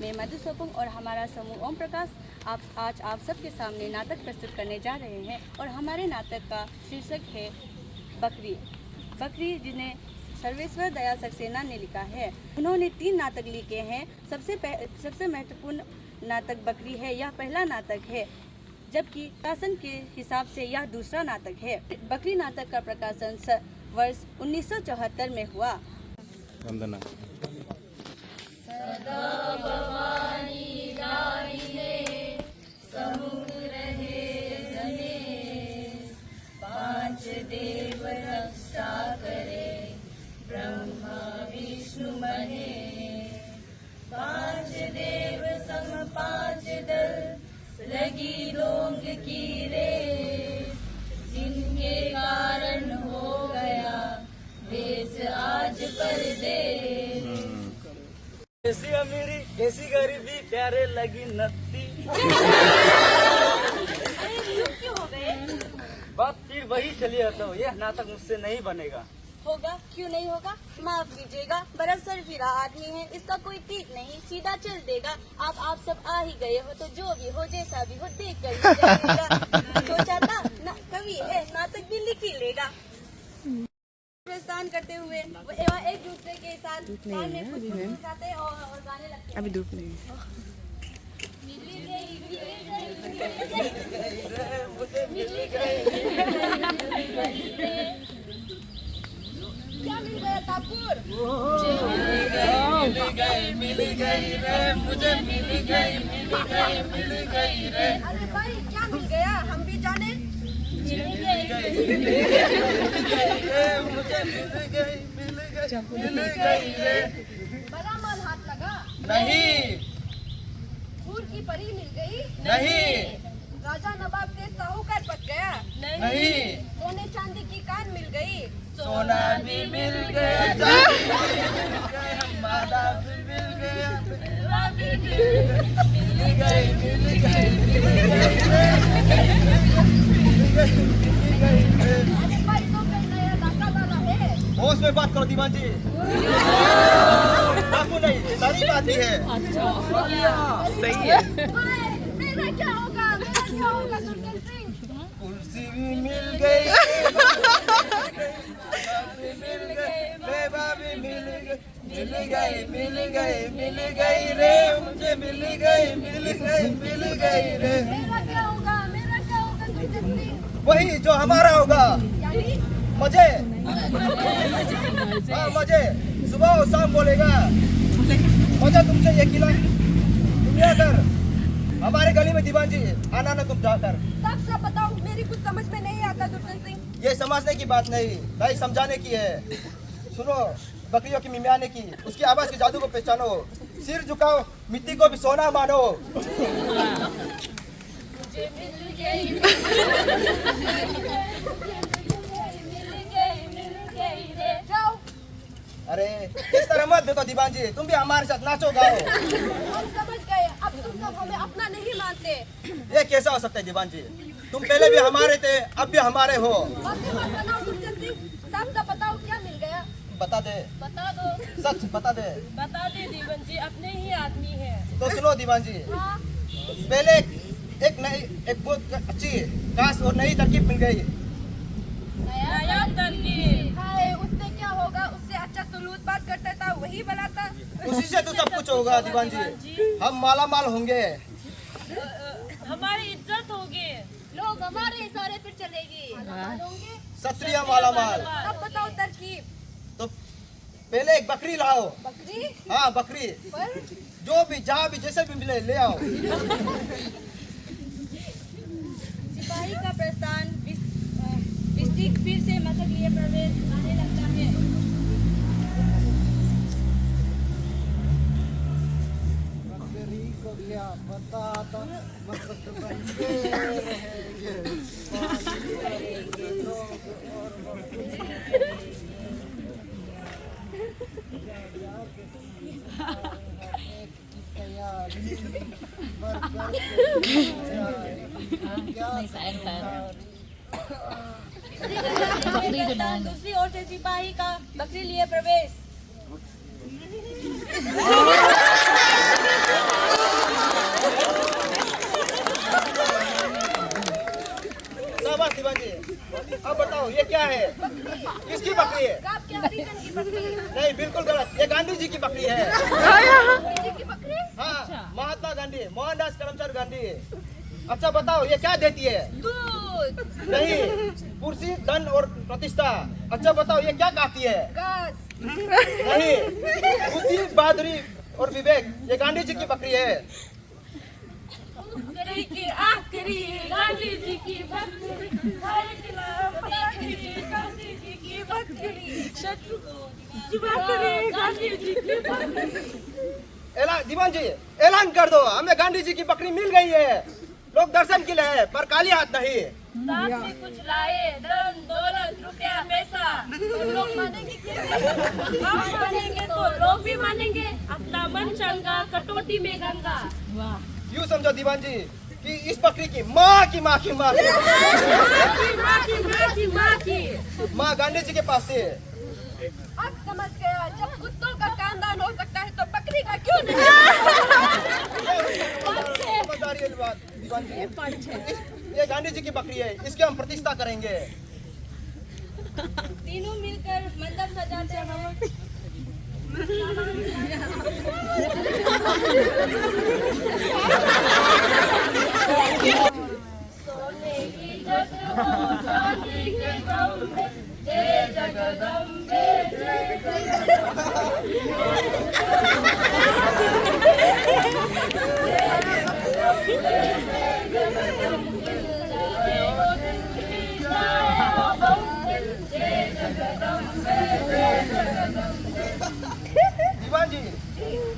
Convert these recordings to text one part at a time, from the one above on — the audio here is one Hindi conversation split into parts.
मैं मधु सोपुंग और हमारा समूह ओम प्रकाश आज आप सबके सामने नाटक प्रस्तुत करने जा रहे हैं। और हमारे नाटक का शीर्षक है बकरी। बकरी जिन्हें सर्वेश्वर दयाल सक्सेना ने लिखा है। उन्होंने 3 नाटक लिखे हैं। सबसे महत्वपूर्ण नाटक बकरी है। यह पहला नाटक है, जबकि प्रकाशन के हिसाब से यह दूसरा नाटक है। बकरी नाटक का प्रकाशन वर्ष 1974 में हुआ। वंदना। सदा भवानी दायिने समुद्र रहे गणेश, 5 देव रक्षा करे ब्रह्मा विष्णु महेश। 5 देव सम 5 दल लगी रोंग की रेस, जिनके कारण हो गया देश आज परदेश। कैसी अमीरी कैसी गरीबी प्यारे लगी नत्ती। क्यों हो गए? बात फिर वही चली आता हो, यह नाटक मुझसे नहीं बनेगा। होगा, क्यों नहीं होगा? माफ कीजिएगा, बरसर फिरा आदमी है, इसका कोई ठीक नहीं, सीधा चल देगा। आप सब आ ही गए हो, तो जो भी हो जैसा भी हो देख कर ही जाइएगा। सोचा था ना, कवि है, नाटक भी लिख ही लेगा। प्रस्थान करते हुए एक दूसरे के साथ कान में फुसफुस जाते और गाने लगते। अभी धूप नहीं क्या मिल गया ठाकुर? मिल गई रे मुझे मिल गई रे। अरे भाई क्या मिल गया, हम भी जाने। मुझे मिल गई रे। बड़ा माल हाथ लगा? नहीं फूल की परी मिल गई? नहीं राजा नवाब के साहूकार पट गया? नहीं सोने चांदी की कान मिल गई? सोना भी मिल गया, चांदी भी मिल गया, हमारा भी मिल गया। मिल गई रे। अरे भाई तो कोई नया डाका वाला है? होश में बात करो दीवान जी। आपको नहीं सारी बात ही है। सही है। मेरा क्या होगा दुर्जन सिंह? कुर्सी भी मिल गई, मिल गई रे मुझे मिल गई रे। मेरा क्या होगा दुर्जन सिंह? वही जो हमारा होगा, यानी मजे। हाँ मजे, सुबह और शाम बोलेगा मजा तुमसे ये किला दुनिया कर। हमारे गली में दीवान जी आना ना तुम जाकर। सब बताओ, मेरी कुछ समझ में नहीं आता दुर्जन सिंह। ये समझने की बात नहीं समझाने की है। सुनो, बकरियों की मिमियाने की, उसकी आवाज के जादू को पहचानो। सिर झुकाओ, मिट्टी को भी सोना मानो। मुझे मिल गई रे। जाओ। अरे इस तरह मत देखो दीवान जी, तुम भी हमारे साथ नाचो गाओ। हम समझ गए, अब तुम सब हमें अपना नहीं मानते। ये कैसा हो सकता है दीवान जी? तुम पहले भी हमारे थे, अब भी हमारे हो। बातें मत बनाओ दुर्जन सिंह, साफ बताओ क्या मिल गया? बता दे, बता दो, सच बता दे। बता दे दीवन जी, अपने ही आदमी है। तो सुनो दीवान जी, हाँ, पहले एक बहुत अच्छी खास और नई तरकीब मिल गई। नया तरकीब। हाय, उससे क्या होगा? उससे अच्छा तो लूटपाट करता था, वही बनाता। उसी से तो सब कुछ होगा दीवान जी। हम माला माल होंगे। हमारी इज्जत होगी। लोग हमारे इशारे पर चलेगी। होंगे? क्षत्रिय माला माल। अब बताओ तरकीब। तो पहले एक बकरी लाओ। बकरी हाँ बकरी, पर जो भी जहाँ भी जैसे भी मिले ले आओ। सिपाही का प्रस्थान डिस्ट्रिक्ट फिर से मशक लिए प्रवेश आने लगता है। बकरी को क्या पता था मशक बनके रहेंगे। दूसरी ओर से सिपाही का बकरी लिए प्रवेश। किसकी बकरी है? आपके हरिजन की बकरी। नहीं, बिल्कुल गलत। ये गांधी जी की बकरी है। गांधी जी की बकरी? हाँ, महात्मा गांधी, मोहनदास करमचंद गांधी। अच्छा बताओ, ये क्या देती है? दूध। नहीं, कुर्सी, धन और प्रतिष्ठा। अच्छा बताओ, ये क्या खाती है? घास। नहीं, बुद्धि, बहादुरी और विवेक। ये गांधी जी की बकरी है। बकरी की आखिरी गांधी जी की बकरी, हर खिलाफ बकरी, गांधी जी की बकरी, शत्रु को बकरी, गांधी जी की बकरी। ऐलान, दीवान जी, ऐलान कर दो, हमें गांधी जी की बकरी मिल गई है। लोग दर्शन के लिए है, पर काली हाथ नहीं। साथ में कुछ लाए, धन दौलत रुपया पैसा, तो लोग मानेंगे कैसे? आप मानेंगे तो लोग भी मानेंगे। अपना मन चंगा कटोती में गंगा। यूँ समझो दीवान जी कि इस बकरी की माँ की माँ की माँ की माँ गांधी जी के पास थी। अब समझ गया, जब कुत्तों का खानदान हो सकता है तो बकरी का क्यों नहीं? समझदारी वाली बात दीवान जी। ये गांधी जी की बकरी है, इसकी हम प्रतिष्ठा करेंगे। तीनों मिलकर मंडप सजाते हैं। सोने की जगह चांदी के खंभे, जय जगदम्बे जय दीवान जी,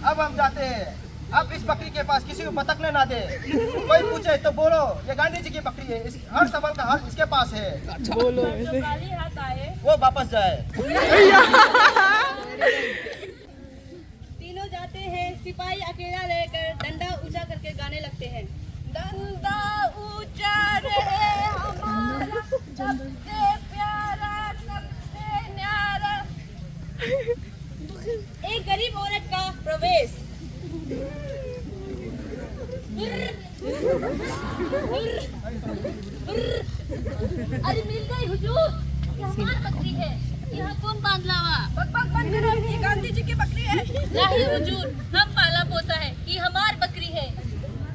अब हम जाते हैं। अब इस बकरी के पास किसी को बतकने ना दे। कोई पूछे तो बोलो ये गांधी जी की बकरी है। हर सवाल का हल इसके पास है। बोलो जो काली हाथ आए वो वापस जाए। तीनों जाते हैं, सिपाही अकेला रहकर डंडा ऊंचा करके गाने लगते हैं। डंडा ऊंचा रहे हमारा, सबसे प्यारा सबसे न्यारा। एक गरीब औरत का प्रवेश। अरे मिल गई हुजूर, ये हमारी बकरी है। यहाँ कौन बांध लावा? बकवास बंद करो, ये गांधी जी की बकरी है। नहीं हुजूर, हम पाला पोसा है, ये हमारी बकरी है।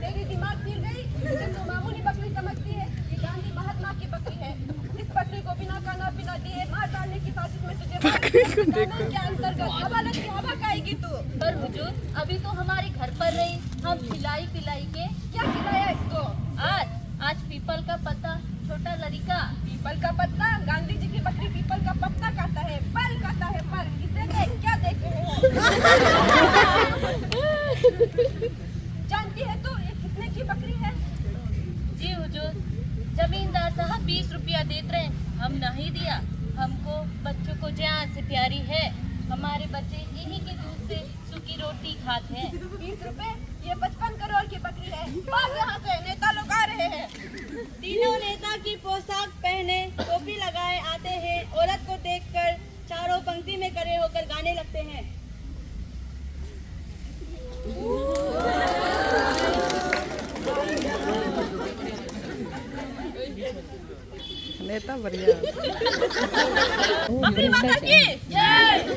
तेरी दिमाग फिर गई? जब तो मामूली बकरी समझती है, ये गांधी महात्मा की बकरी है। इस बकरी को बिना खाना पीना दिए मार डालने की साजिश में तुझे कानून के अंतर्गत अदालत की हवा खाएगी तू। पर हुजूर, अभी तो हमारे घर पर रही, हम खिलाई पिलाई के क्या खिलाया इसको? आज पीपल का पत्ता, छोटा लड़का। पीपल का पत्ता? गांधी जी की बकरी पीपल का पत्ता खाता है, फल खाता है, फल। इसे देख, क्या देख रहे हो? जानती है तू ये कितने की बकरी है? जी हुजूर, जमींदार साहब 20 रुपया देते रहे, हम नहीं दिया। हमको बच्चों को जान से प्यारी है, हमारे बच्चे इन्हीं के दूध से सूखी रोटी खाते हैं। 20 रुपए? ये 55 करोड़ की बकरी है। भाग यहाँ से, नेता लोग आ रहे हैं। तीनों नेता की पोशाक पहने, टोपी लगाए आते हैं। औरत को देखकर चारों पंक्ति में खड़े होकर गाने लगते हैं। नेता बढ़िया। बकरी माता की जय।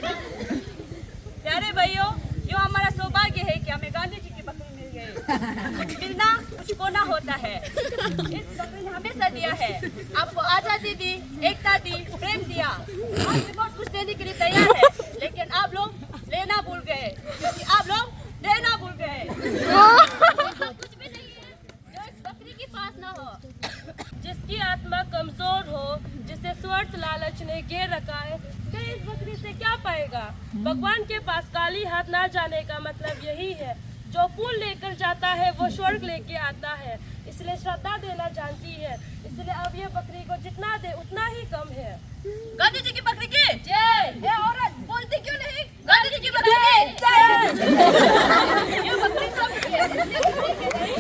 प्यारे भाइयों, यो हमारा सौभाग्य है कि हमें गांधी जी की बकरी मिल गई। मिलना कुछ कोना होता है, इस बकरी ने हमेशा दिया है। आपको आजादी दी, एकता दी, प्रेम दिया। आज भी बहुत कुछ देने के लिए तैयार है, लेकिन आप लोग लेना भूल गए, क्योंकि आप लोग देना भूल गए। कुछ भी नहीं है जो इस बकरी के पास ना हो। जिसकी आत्मा कमजोर हो, जिसे स्वार्थ लालच ने घेर रखा है, तो इस बकरी से क्या पाएगा? भगवान के पास काली हाथ ना जाने का मतलब यही है, जो फूल लेकर जाता है वो स्वर्ग लेके आता है। इसलिए श्रद्धा देना जानती है, इसलिए अब ये बकरी को जितना दे उतना ही कम है। गांधी जी की बकरी की जय। ये औरत बोलती क्यों नहीं? गांधी जी की बकरी की जय। ये बकरी सबकी है, इसलिए किसी की नहीं।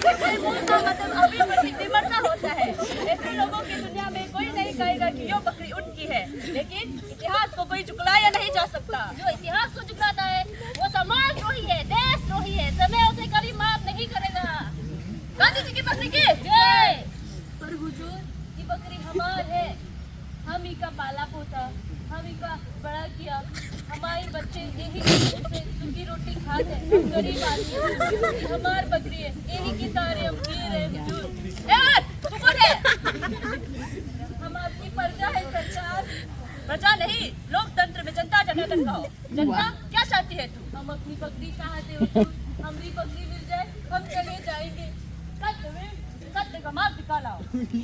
ये बोलना मतलब अभी बकरी विमर्शा होता है। ऐसे लोगों की दुनिया में कोई नहीं कहेगा कि ये बकरी उनकी है, लेकिन इतिहास को कोई झुकलाया नहीं जा सकता। जो इतिहास को झुकलाता है वो समाजद्रोही है, देशद्रोही है। समय उसे कभी माफ नहीं करेगा। गांधी जी की बकरी की जय। पर हुजूर, ये बकरी हमार है, हम ही का पाला पोसा यही सूखी रोटी खाते हैं, गरीब आदमी हमार बकरी है, यही की सारे हम पी रहे हैं हुजूर। तू कौन है? हम आपकी प्रजा है सरकार। प्रजा नहीं, लोकतंत्र में जनता जनार्दन का हो। जनता क्या चाहती है तू? हम अपनी बकरी चाहते हो हुजूर, हमारी बकरी मिल जाए हम चले जाएंगे। सत्य का मार्ग निकाला।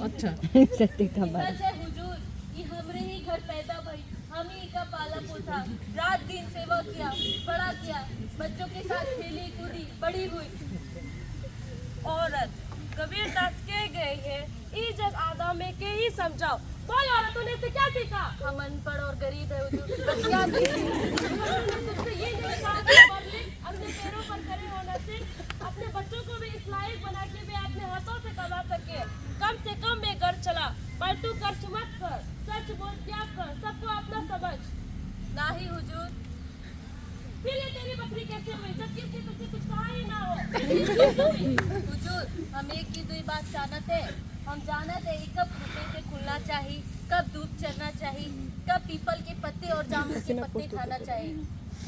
अच्छा सच है हुजूर, ये हमरे ही घर पैदा भई, हम ही का पाला पोसा, रात दिन सेवा किया, बड़ा किया, बच्चों के साथ खेली कूदी, बड़ी हुई। औरत कबीर दास के गए हैं, ई जग आदा में के ही समझाओ। बोल औरतों ने से क्या सीखा? हम अनपढ़ और गरीब है हुजूर, क्या तुमसे ये नहीं कहा कि पब्लिक अपने पैरों पर खड़े होने से अपने बच्चों को भी इस लायक बना के भी अपने हाथों से कमा सके। कम से कम में घर चला, पर तू खर्च मत कर, सच बोल क्या कर, सबको अपना समझ। नहीं हुजूर। फिर ये तेरी बकरी कैसे हुई जब किसी तुझसे कुछ कहा ही ना हो? हुजूर, हम एक ही दो बात जानते हैं। हम जानते हैं कब भूखे से खुलना चाहिए, कब दूध चरना चाहिए, कब पीपल के पत्ते और जामुन के पत्ते खाना चाहिए।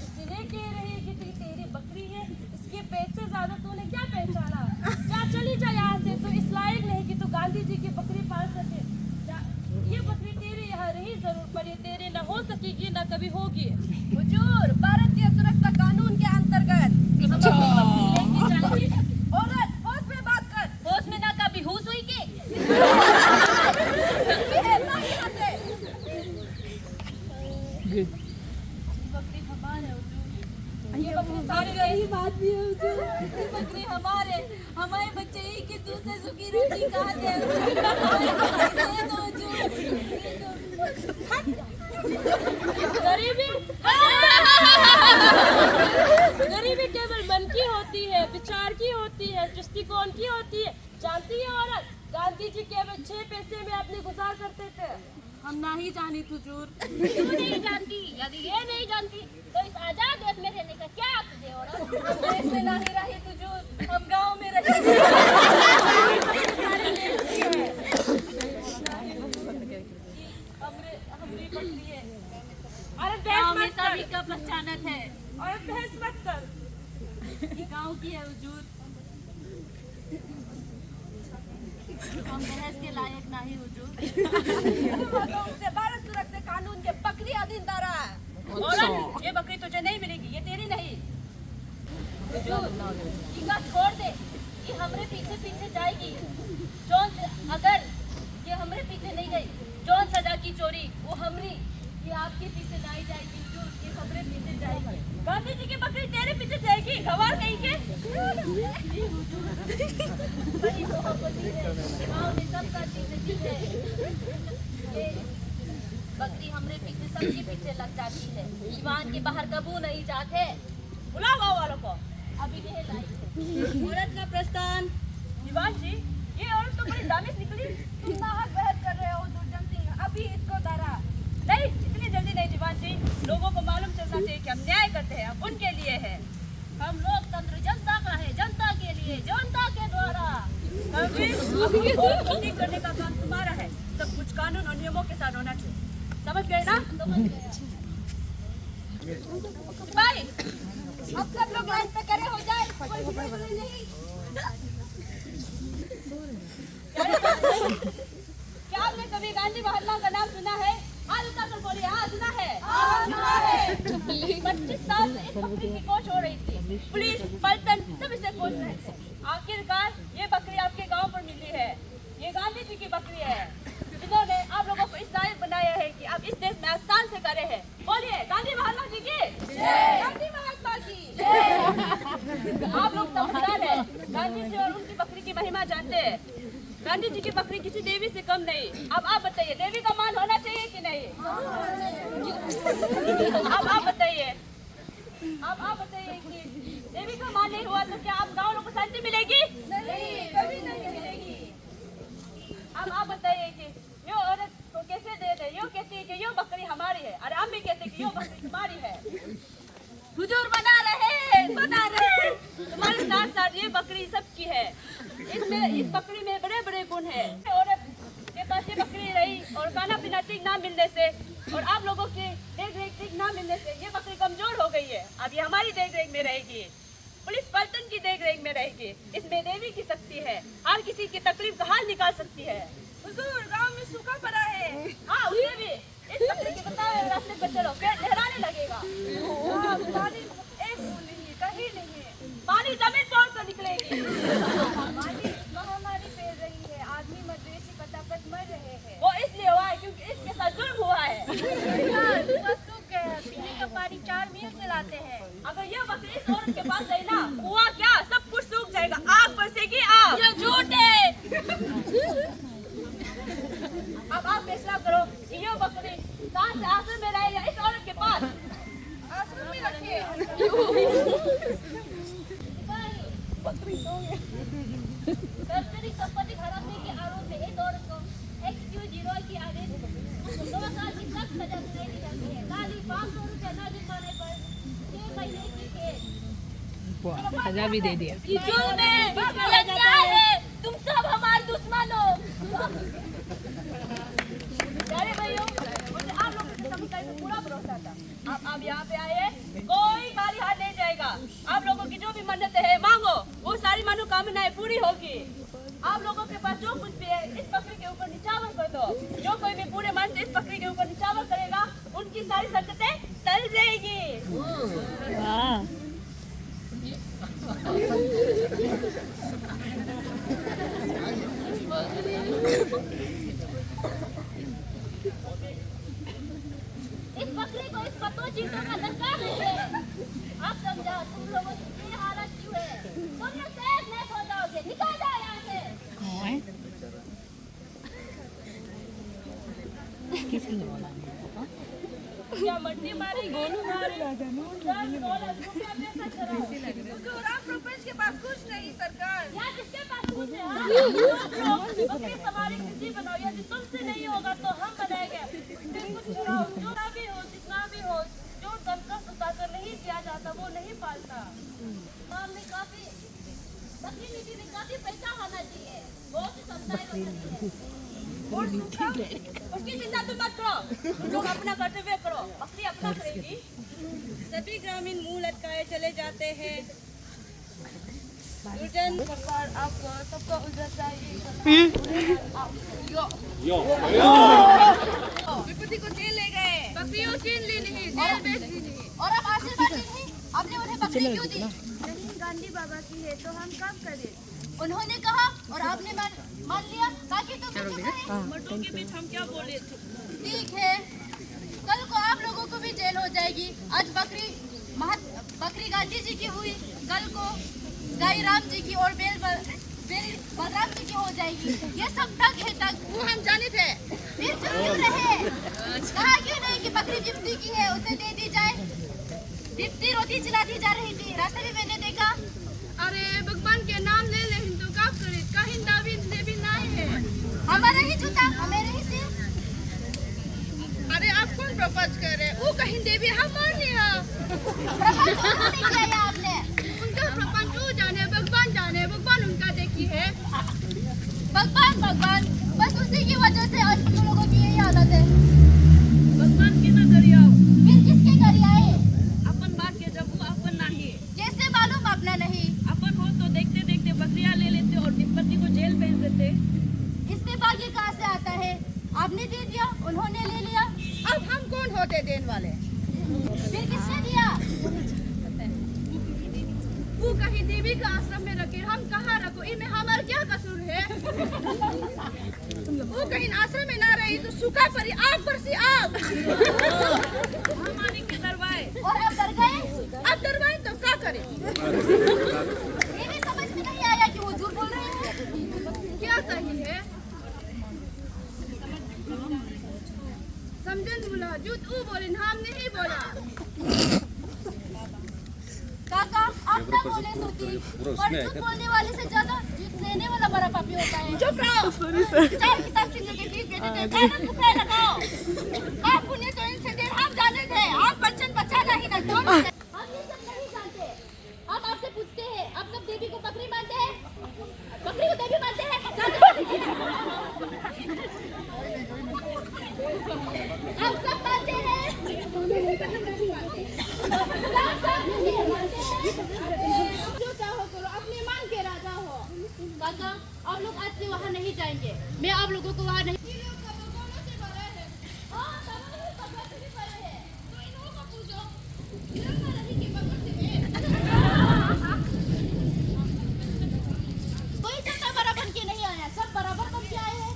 इसलिए कह रही है कि तेरी बकरी है, इसके पेट से ज्यादा तूने क्या पहचाना? जा चली जा यहाँ से, तू इस लायक नहीं कि तू गांधी जी की बकरी पाल सके। ये बकरी तेरे यहाँ रही जरूर, पर ये तेरे न हो सकेगी न कभी होगी। हुजूर, भारतीय सुरक्षा कानून के अंतर्गत हम अपनी बकरी लेके जाएंगे। औरत होश में बात कर, होश में ना कभी हुस हुई के बकरी हमारे हुजूर, ये बकरी सारे यही बात भी है हुजूर, ये बकरी हमारे, हमारे बच्चे ही कि दूसरे सूखी रोटी खाते हैं गरीबी केवल मन की होती है, विचार की होती है, दृष्टिकोण की होती है। जानती है औरत, गांधी जी केवल 6 पैसे में अपने गुजार करते थे। हम नहीं जानी हुजूर। क्यों नहीं जानती? यदि ये नहीं जानती तो इस आजाद देश में रहने का क्या हक है औरत? हम देश में नहीं रही हुजूर, हम गांव में रहे। हमरी बकरी है। और बहस मत कर, सभी का पहचानत है। और बहस मत कर, ये गांव की है हुजूर, हम बहस के लायक नहीं हुजूर। से भारत सुरक्षा कानून के बकरी अधीन धारा है। और ये बकरी तुझे नहीं मिलेगी, ये तेरी नहीं हुजूर। इनका छोड़ दे, ये हमरे पीछे पीछे जाएगी। जौन अगर ये हमरे पीछे नहीं गई, जौन सजा की चोरी वो हमरी, ये आपके पीछे नहीं जाएगी हुजूर, ये हमरे पीछे जाएगी। गांधी जी की बकरी तेरे पीछे जाएगी, गवार कहीं के। बड़ी मोहब्बती है, गाँव में सबका जिंदगी है। ये बकरी हमरे पीछे सबके पीछे लग जाती है, दीवान के बाहर कबू नहीं जाते। बुलाओ गाँव वालों को, अभी नहीं लाई। औरत का प्रस्थान। दीवान जी, ये औरत तो बड़ी दानिश निकली। तुम नाहक बहस कर रहे हो दुर्जन सिंह, अभी इसको धरा। नहीं, इतनी जल्दी नहीं दीवान जी, लोगों को मालूम चलना चाहिए कि हम न्याय करते हैं, हम उनके लिए है। हम लोकतंत्र जनता का है, जनता के लिए, जनता के द्वारा। करने का काम तुम्हारा है, सब कुछ कानून और नियमों के साथ होना चाहिए। समझ गए ना? समझ गए। भाई, अब सब लोग लाइन पे खड़े हो जाए, कोई नहीं। क्या आपने कभी गांधी मोहल्ला का नाम सुना है? आज उतार बोलिए, हाँ सुना है। 25 साल से इस बकरी की कोच हो रही थी, पुलिस पलटन सब इसे कोच रहे थे। आखिरकार ये बकरी आपके गांव पर मिली है। ये गांधी जी की बकरी है, जिन्होंने आप लोगों को इस लायक बनाया है कि आप इस देश में आसान से करे हैं। बोलिए, गांधी महात्मा जी की जय, गांधी महात्मा की जय। आप लोग समझदार हैं, गांधी जी और उनकी बकरी की महिमा जानते हैं। गांधी जी की बकरी किसी देवी से कम नहीं। अब आप बताइए, देवी का मान होना चाहिए कि नहीं? अब आप बताइए, कि देवी का मान नहीं हुआ तो क्या आप गाँव लोगों को शांति मिलेगी? नहीं, कभी नहीं मिलेगी। अब आप बताइए कि यो औरत को कैसे दे दे? यो कहती है कि यो बकरी हमारी है, और हम भी कहते हैं कि यो बकरी तुम्हारी है। हुजूर बना रहे तुम्हारे साथ साथ ये बकरी सबकी है। इस बकरी में बड़े बड़े गुण हैं। औरत के पास ये बकरी रही और खाना पीना ठीक ना मिलने से और आप लोगों की देख रेख ना मिलने से ये बकरी कमजोर हो गई है। अब ये हमारी देख रेख में रहेगी, पुलिस पलटन की देख रेख में रहेगी। इसमें देवी की शक्ति है, हर किसी की तकलीफ का हाल निकाल सकती है। हुजूर, गांव में सूखा पड़ा है। हाँ, उसे भी इस बकरी के बताए हुए रास्ते पर चलो, पेट लहराने लगेगा। पानी एक बूंद नहीं, कहीं नहीं, पानी जमीन तोड़ कर निकलेगी। महामारी फैल रही है, आदमी मवेशी पटापट मर रहे हैं। वो इसलिए हुआ है क्योंकि इसके साथ जुर्म हुआ है। कुआं सूख गया, पीने का पानी 4 मील से लाते हैं। अगर ये बकरी इस औरत के पास गई ना, कुआं क्या सब कुछ सूख जाएगा, आग बरसेगी आग। ये झूठ है। अब आप फैसला करो कि ये बकरी कहाँ से आश्रम में रहे या इस औरत के पास। आश्रम में रखिए। बकरी सो गई। सरकारी संपत्ति हड़पने के आरोप में इस औरत को XQ0 की आदेश 2 साल की सख्त सजा सुनाई दी जाती है। खाली 500 रुपये न जुर्माने पर 6 महीने की कैद। सजा भी दे दिया। ये जुल्म है, ये क्या है? तुम सब हमारे दुश्मन हो। प्यारे भाइयों, मुझे आप लोगों की समझदारी पे पूरा भरोसा था। आप यहाँ पे आए, कोई खाली हाथ नहीं जाएगा। आप लोगों की जो भी मन्नतें है मांगो, वो सारी मनोकामनाएं पूरी होगी। आप लोगों के पास जो कुछ भी है इस बकरी के ऊपर निछावर कर दो। जो कोई भी पूरे मन से इस बकरी के ऊपर निछावर करेगा, उनकी सारी संकटें टल जाएगी। इस बकरी को इस पतो चीटों का धक्का है। आप समझा तुम लोगों की ये हालत क्यों है? तुम लोग सहज नहीं हो जाओगे, निकल जाओ यहाँ से। क्या मट्टी मारी, गोलू मारी। हुजूर, आप सरपंच के पास कुछ नहीं, सरकार। यहाँ किसके पास कुछ है? बकरी सवारी किसी बनाओ, यदि तुमसे नहीं होगा तो हम बनाएंगे। कुछ चुनाव जो भी हो, जितना भी हो, जो दमकस उतारकर नहीं किया जाता वो नहीं पालता। में काफी बकरी नीति में काफी पैसा होना चाहिए। बहुत ही समुदाय को चाहिए। और सूखा, उसकी चिंता तुम मत करो, तुम लोग अपना कर्तव्य करो, बकरी अपना करेगी। सभी ग्रामीण मुंह लटकाए चले जाते हैं। सरकार आपको सबका उधर चाहिए। विपत्ति को जेल ले गए, बकरियों छीन ली नहीं, जेल भेज दी नहीं। और अब आशीर्वाद दी नहीं, आपने उन्हें बकरी क्यों दी? नहीं, गांधी बाबा की है तो हम काम करें। उन्होंने कहा और आपने मान लिया ताकि तुम भी चुप रहे। मर्दों के बीच हम क्या बोले थे? ठीक है, कल को आप लोगों को भी जेल हो जाएगी। आज बकरी गांधी जी की हुई, कल को गाय राम जी की और बेल बलराम जी की हो जाएगी। ये सब तक है, तक वो हम जाने थे। फिर चुप क्यों रहे? कहा क्यों नहीं कि बकरी जिप्ती की है, उसे दे दी जाए। जिप्ती रोटी चलाती जा रही थी, रास्ते में मैंने देखा। अरे भगवान के नाम ले ले हिंदू का करे, कहीं दावी देवी नहीं है। हमारा ही जूता हमें नहीं सिर। अरे आप कौन प्रपोज कर रहे? वो कहीं देवी हमारे यहाँ। प्रपंच उन्होंने किया या आपने? उनका प्रपंच वो जाने, भगवान उनका देखी है। भगवान बस उसी की वजह से आज तुम लोगों की यही हालत है। भगवान के न करियो, फिर किसके घर आए? अपन बात के जब वो अपन नहीं, कैसे मालूम अपना नहीं? अपन हो तो देखते देखते बकरियां ले लेते और तिब्बती को जेल भेज देते। इसमें भाग्य कहाँ से आता है? आपने दे दिया, उन्होंने ले लिया। अब हम कौन होते देने वाले? फिर किसने दिया? वो कहीं देवी का आश्रम में रखे, हम कहाँ रखो? इनमें हमारा क्या कसूर है? वो कहीं आश्रम में ना रही तो सूखा पड़ी, आग बरसी आग। हमारी के दरवाए और अब डर गए? अब दरवाए तो क्या करे? ये भी समझ में नहीं आया कि वो झूठ बोल रहे हैं। क्या सही है? समझन बोला, झूठ वो बोले, हम नहीं बोला। काका, आप ना बोले तो ठीक, पर झूठ बोलने वाले से ज्यादा झूठ लेने वाला बड़ा पापी होता है। चुप रहो। चार किताब से जो फीस देते थे, कानून को खैर लगाओ। आप पुण्य तो इनसे देर हम जाने थे, आप बच्चन बचाना ही ना छोड़। हम ये सब नहीं जानते। हम आपसे पूछते हैं, आप सब देवी को बकरी मानते हैं? बकरी को देवी मानते हैं? हम सब जाएंगे। मैं आप लोगों को वहाँ नहीं कोई चक्का बराबर के नहीं आया, सब बराबर बन के आए हैं।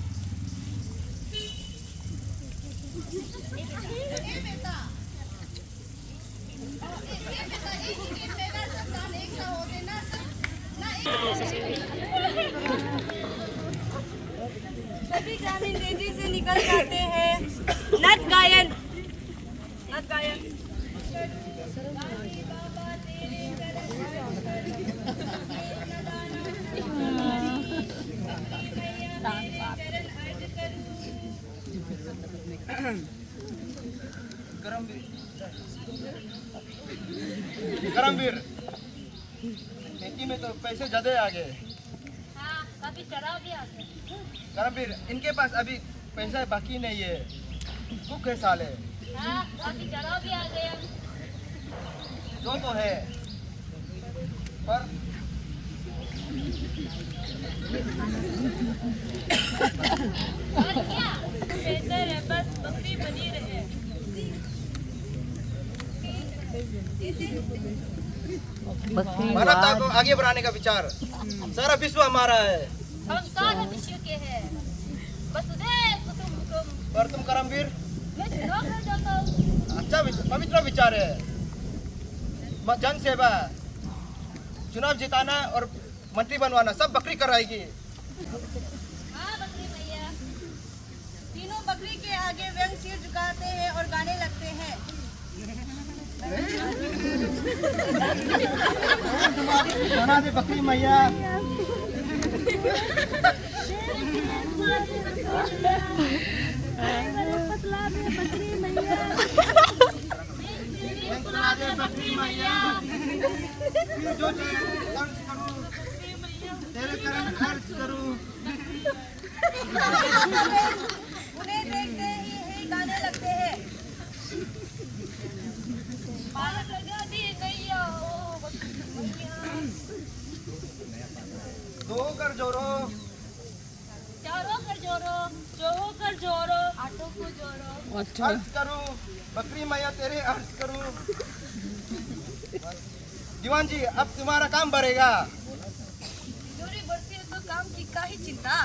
सभी ग्रामीण तेजी से निकल जाते हैं। नट गायन, नट गायन। करमवीर, खेती में तो पैसे ज्यादा आ गए। हाँ, काफी चढ़ाव भी आते हैं। करमवीर, इनके पास अभी पैसा बाकी नहीं है, भूखे साल है। हाँ, काफी चढ़ाव भी आ गया। जो तो है, पर और क्या? बेहतर है बस बकरी बनी रहे। मानवता को आगे बढ़ाने का विचार सारा विश्व हमारा है। हम सारे विश्व के हैं। वसुधैव कुटुंबकम। पर तुम करमवीर, मैं चुनाव लड़ जाता हूँ। अच्छा पवित्र विचार है। जन सेवा, चुनाव जिताना और मंत्री बनवाना सब बकरी कराएगी। हाँ बकरी भैया। तीनों बकरी के आगे व्यंग सिर झुकाते हैं और गाने लगते हैं। बना दे बकरी मैया। बना दे बकरी मैया। फिर जो चाहे खर्च करूं, तेरे कारण खर्च करूं। उन्हें देखते ही गाने लगते हैं। दो कर जोरो, चारों कर जोरो, जोहो कर जोरो, आटो को जोरो। अर्ज करूं बकरी मैया, तेरे अर्ज करूं। दीवान जी, अब तुम्हारा काम बढ़ेगा। जोरी बढ़ती है तो काम की का ही चिंता।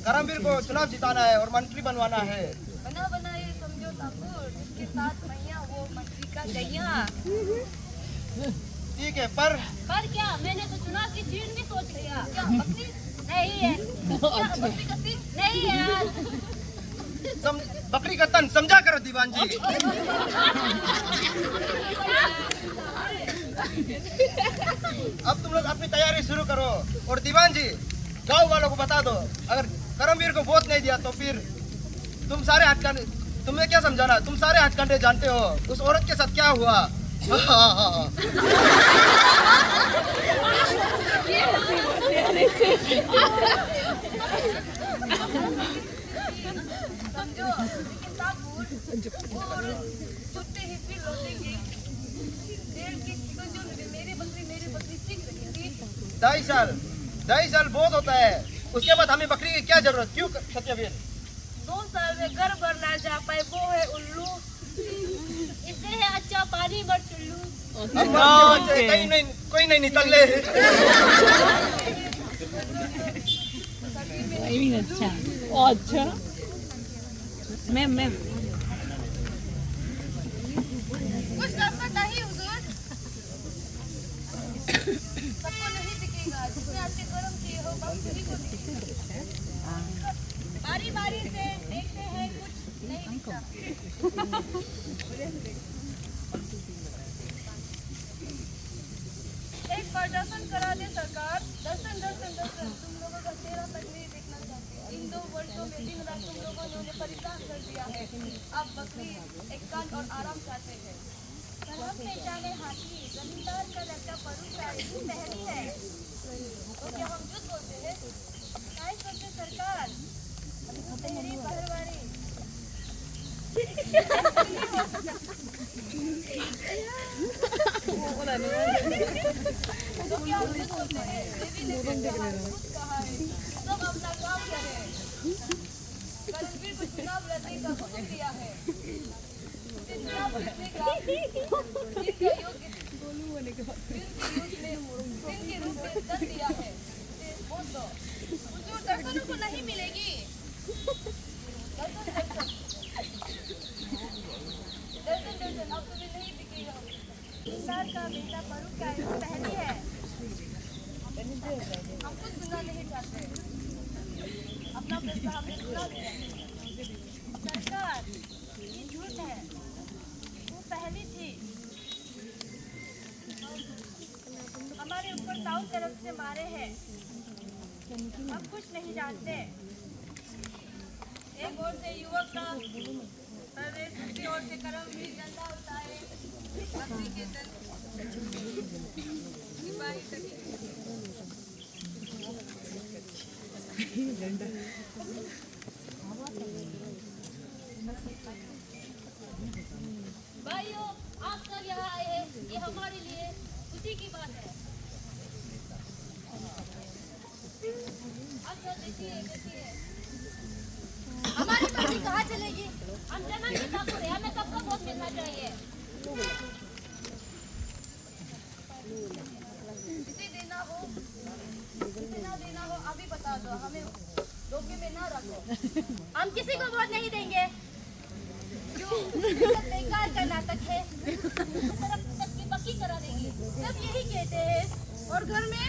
करमवीर को चुनाव जिताना है और मंत्री बनवाना है। बना बना ये समझो ठाकुर, जिसके साथ मैया वो मंत्री का गैया। ठीक है, पर क्या? मैंने तो चुनाव की चीज भी सोच लिया। क्या बकरी नहीं है? क्या बकरी का सिर नहीं है? बकरी का तन समझा करो दीवान जी। अब तुम लोग अपनी तैयारी शुरू करो। और दीवान जी, गांव वालों को बता दो, अगर करमवीर को वोट नहीं दिया तो फिर तुम सारे हथकंडे, तुम्हें क्या समझाना, तुम सारे हथकंडे जानते हो उस औरत के साथ क्या हुआ। समझो, लेकिन ठाकुर वो औरत छुट्टे ही फिर लौटेंगे। देर की जो मेरी बकरी सीख रही थी। 2.5 साल बहुत होता है, उसके बाद हमें बकरी की क्या जरूरत, क्यों सत्यवीर? 2 साल में घर भर ना जा पाए वो है उल्लू। इससे है अच्छा पानी मत चुल्लू। कोई नहीं निकल ले। अच्छा अच्छा मैम कुछ रास्ता नहीं हुजूर। सबको नहीं दिखेगा, जिसने आपके कर्म किए हो बस उन्हीं को दिखेगा। बारी बारी से देखते हैं, कुछ नहीं दिखता। एक बार दर्शन करा दे सरकार। दर्शन दर्शन दर्शन, तुम लोगों का चेहरा तक नहीं देखना चाहते। इन 2 वर्षों में दिन रात तुम लोगों ने उन्हें परेशान कर दिया है। अब बकरी एक कान और आराम चाहते हैं। हम पहचाने हाथी, जमींदार का लड़का परूसा इसकी पहली है। तो क्या हम झूठ बोलते हैं? काय करते सरकार? तेरी पहलवानी। तो क्या हम सब अपना काम करें। करमवीर को चुनाव लड़ने का हुक्म दिया है। चुनाव लड़ने का जिनका योग्य जिनके रूप में दस दिया है वोट दो। हुजूर दर्शनों को नहीं मिलेगी। दर्शन अब तुम्हें नहीं दिखेगा। इंसार का बेटा फरूक का पहली है। हम कुछ सुनना नहीं चाहते। अपना फैसला हमने सुना दिया। सरकार ये झूठ है, वो पहली थी। हमारे ऊपर दाऊद तरफ से मारे हैं, हम कुछ नहीं जानते। एक ओर से युवक का प्रवेश, दूसरी ओर से करमवीर जनता उतारे बकरी के दल सिपाही सभी। भाइयों, आप सब यहाँ आए हैं, ये हमारे लिए खुशी की बात है। आप सब देखिए हमारी बकरी कहाँ चलेगी? हम जन्म के ठाकुर हैं, हमें सबका वोट मिलना चाहिए। किसी देना हो अभी बता दो, हमें धोखे में ना रखो। हम किसी को वोट नहीं देंगे। क्यों? सब बेकार का नाटक है। सबकी पक्की करा देंगे, सब यही कहते हैं। और घर में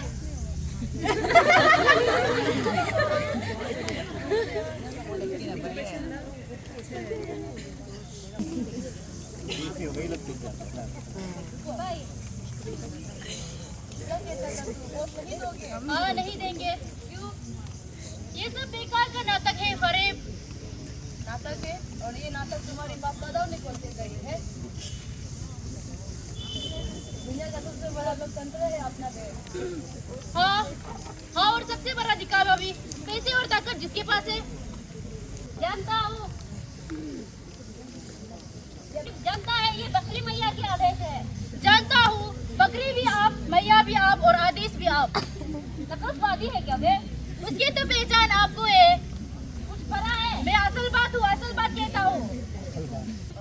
हाँ नहीं देंगे। क्यों? ये सब बेकार का नाटक है, फरेब नाटक है। और ये नाटक तुम्हारे बाप दादाओं ने खोलते गई है। दुनिया का सबसे बड़ा लोकतंत्र है अपना देश। हाँ और सबसे बड़ा दिखावा भी पैसे और ताकत जिसके पास है। जानता है ये बकरी मैया की आदेश है। जानता हूँ बकरी भी आप, मैया भी आप और आदेश भी आप। नकलवादी है क्या वे? उसकी तो पहचान आपको है। कुछ परा है? मैं असल बात कहता हूँ।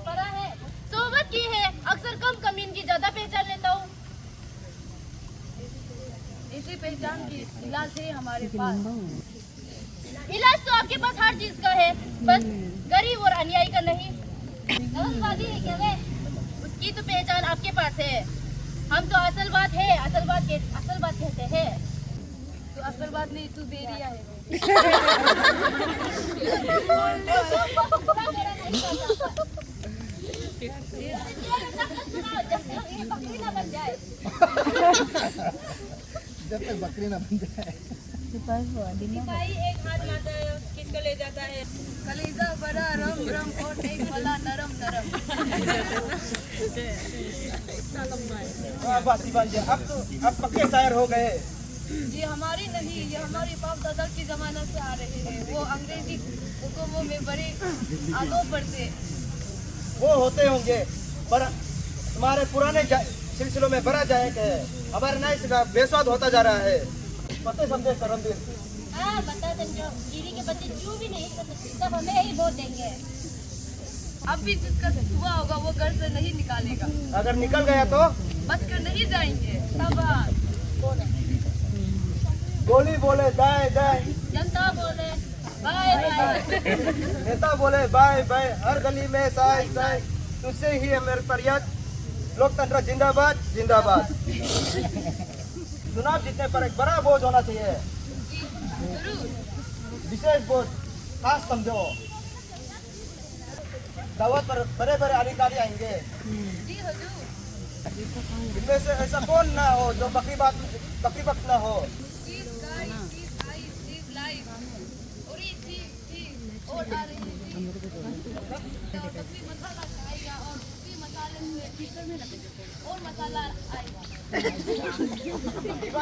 परा है, सोबत की है, अक्सर कम कमीन की ज्यादा पहचान लेता हूँ। इसी पहचान की इलाज है हमारे पास। इलाज तो आपके पास हर चीज का है, बस गरीब और अन्यायी का नहीं। नकलवादी है क्या वे? उसकी तो पहचान आपके पास है। हम तो असल बात कहते हैं। तो असल बात नहीं, तू बेरिया है। जब तक बकरी ना बन जाए। सिपाही एक हाथ माता खींचकर ले जाता है। कलेजा बड़ा रम रम और एक भला नरम नरम। बस दीवान जी, अब पक्के शायर हो गए। ये हमारी नहीं, ये हमारे बाप दादा की जमाना से आ रहे हैं। वो अंग्रेजी हुक्मों में बड़े आगो बढ़ते। वो होते होंगे, पर तुम्हारे पुराने सिलसिलों में बड़ा जायक है। हमारे नए सिवा बेस्वाद होता जा रहा है। पते समझे करमवीर? हाँ बता समझो, गिरी के बच्चे चू भी नहीं कर सकते, सब हमें ही वोट देंगे। अब भी जिसका हुआ होगा वो घर से नहीं निकालेगा। अगर निकल गया तो बचकर नहीं जाएंगे। शाबाश। गोली बोले दाएं दाएं, जनता बोले बाय बाय। नेता बोले बाय बाय, हर गली में साय साय, तुझसे ही है मेरे फरियाद। लोकतंत्र जिंदाबाद जिंदाबाद। चुनाव जीतने पर एक बड़ा बोझ होना चाहिए, विशेष बोझ, खास समझो। दावत पर बड़े बड़े अधिकारी आएंगे। जी हुजूर। इनमें से ऐसा कौन ना हो जो बकरी वक्त ना हो। और आ रही थी बकरी मसाला खाएगा और उसी मसाले में टीकर में रखेगा और मसाला आएगा।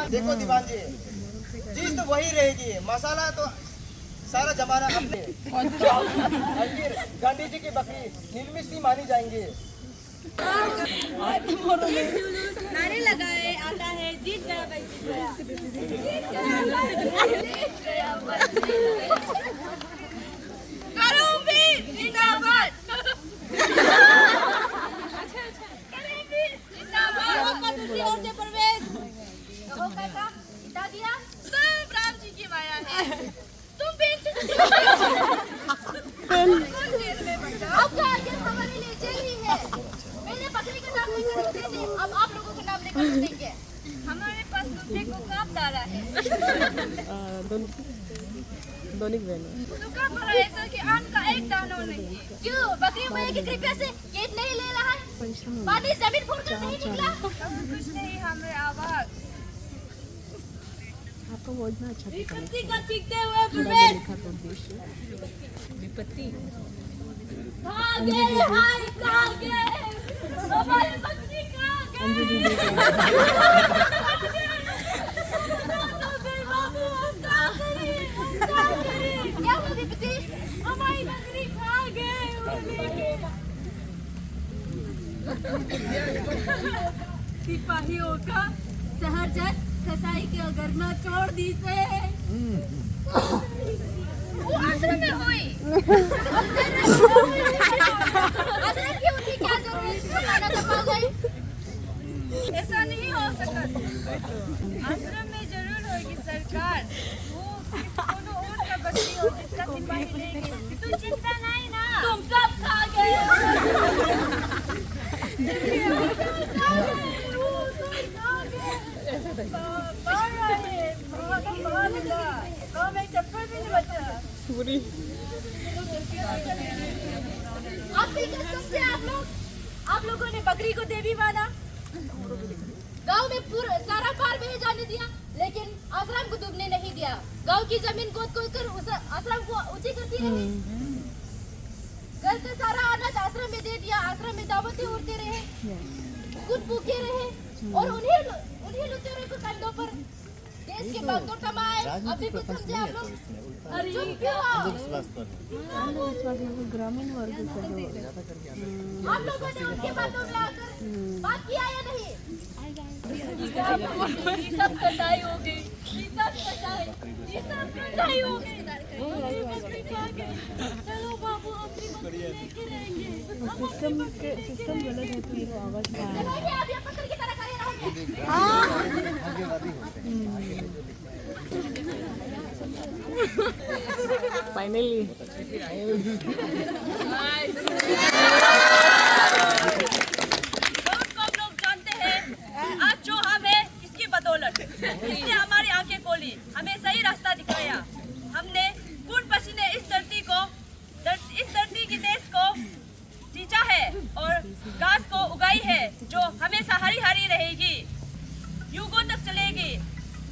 देखो दीवान जी, चीज तो वही रहेगी, मसाला तो सारा जमाना अपने। आखिर गांधी जी की बकरी निर्मित मानी जाएंगी। नारे लगाए आता है जीत गया भाई जीत गया। करूँगी जिंदाबाद। करूँगी जिंदाबाद। दूसरी ओर से प्रवेश। कहो काका, बता दिया सब राम जी की माया है। तुम भी आपका आगे हमारे लिए जेल ही है। मैंने बकरी का नाम लेकर उसे दी, अब आप लोगों का नाम लेकर देंगे। हमारे पास दूसरे को काप डाला है। सूखा पड़ा ऐसा कि आम का एक दाना नहीं। क्यों बकरी भैया की कृपया से गेट नहीं ले रहा है? पानी जमीन फोड़ कर नहीं निकला? कुछ नहीं हमें आवाज। विपत्ति का चीखते हुए प्रवेश। भागे हाय भागे हमारी बकरी कहाँ गई? क्या हुआ विपत्ति? हमारी बकरी खा गए। सिपाहियों का शहर जज कसाई के घर में छोड़ दी से वो आश्रम में हुई। आश्रम की उनकी क्या जरूरत? खाना तो खा गई। ऐसा नहीं हो सकता। आश्रम में जरूर होगी सरकार। वो कोनो और का बकरी हो जिसका सिपाही लेंगे। तू चिंता नहीं ना। तुम सब खा गए। आप भी क्या समझे? आप लोगों ने बकरी को देवी माना। गांव में पूरा सारा पार में जाने दिया, लेकिन आश्रम को डूबने नहीं दिया। गांव की जमीन गोद खोद कर उस आश्रम को ऊंची करती रही। घर का सारा अनाज आश्रम में दे दिया। आश्रम में दावतें उड़ते रहे, खुद भूखे रहे और उन्हीं लुटेरों को कंधों पर देश के बागडोर थमाए। अभी कुछ समझे आप लोग? चुप क्यों हो? ग्रामीण वर्ग आप लोगों ने उनके बातों में आकर बात किया या नहीं? सब कटाई हो गई। सब कटाई हो गई। बकरी खा गई। चलो बाबू अपनी बकरी लेके रहेंगे। सिस्टम गलत है, फिर आवाज चलोगे आप या पत्थर की तरह खड़े रहोगे? फाइनली बहुत कम लोग जानते हैं आज जो हम है इसकी बदौलत। इसने हमारी आंखें खोली, हमें सही रास्ता दिखाया। हमने खून पसीने इस धरती की देश को सींचा है और घास को उगाई है जो हमेशा हरी हरी रहेगी, युगों तक चलेगी,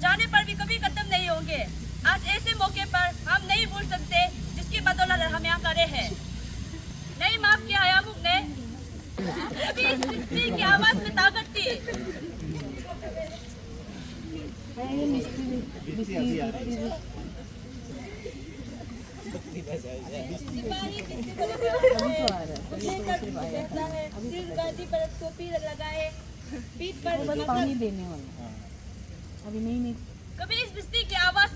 जाने पर भी कभी खत्म नहीं होंगे। आज ऐसे मौके पर हम नहीं भूल सकते जिसकी बदौलत हम यहाँ खड़े हैं। नहीं माफ किया हयामुख ने कभी इस मिस्त्री की आवाज में ताकत थी। टोपी लगाए, पीठ पर पानी देने वाला अभी नहीं कभी इस बिस्ती की आवाज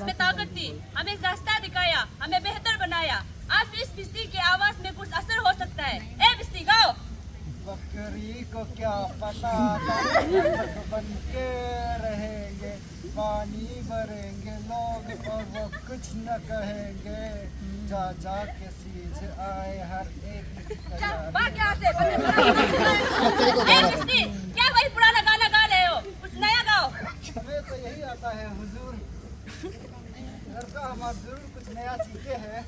में ताकत थी, हमें रास्ता दिखाया, हमें बेहतर बनाया। आज भी इस बिस्ती की आवाज में कुछ असर हो सकता है। ए बिस्ती गाओ। बकरी को क्या पता बन के रहेंगे, पानी भरेंगे लोग और वो कुछ न कहेंगे। जा जा के सीज आए हर एक भाग यहाँ से। ए बिस्ती, क्या वही पुराना गाना गा रहे हो? कुछ नया गाओ। हमें तो यही आता है हुजूर। लड़का हमारा जरूर कुछ नया सीखे हैं।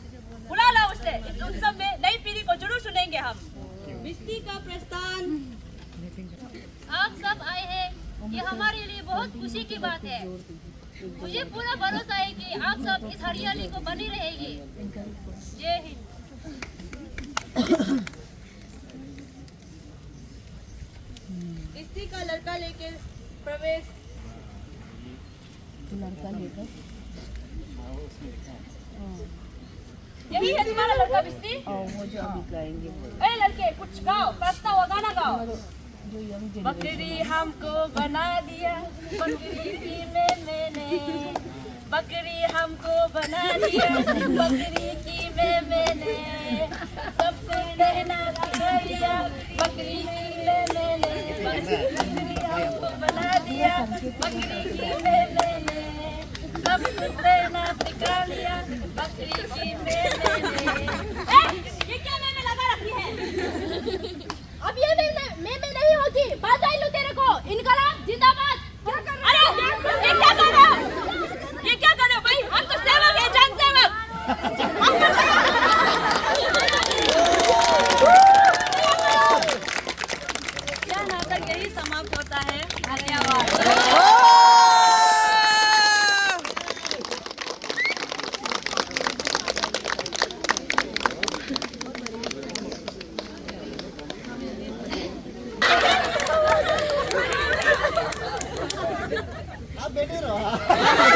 बुला लो उसे। इस उत्सव में नई पीढ़ी को जरूर सुनेंगे हम। बिस्ती का प्रस्थान। आप सब आए हैं, ये हमारे लिए बहुत खुशी की बात है। मुझे पूरा भरोसा है कि आप सब इस हरियाली को बनी रहेगी। जय हिंद। बिस्ती का लड़का लेके प्रवेश। लड़का लेकर यही है तुम्हारा लड़का बिस्ती? और वो जो अभी गाएंगे वो ए लड़के कुछ गाओ, प्रश्न हुआ गाना गाओ। जो यंग बकरी हमको बना दिया बकरी की मैंने, बकरी हमको बना दिया बकरी की मैंने, सबको रहना सिखा दिया बकरी की मैंने, बकरी हमको बना दिया बकरी की मैंने, सबको रहना सिखा दिया बकरी की मैंने। ये क्या मैंने लगा रखी है? अब ये मैं नहीं होगी, बधाई लो तेरे को। इनकलाब जिंदाबाद। क्या कर रहे अरे ये क्या कर रहे हो? ये क्या कर रहे हो भाई? हम तो सेवक है, जन सेवक। क्या नाटक यही समाप्त होता है। धन्यवाद। आप बैठे रहो।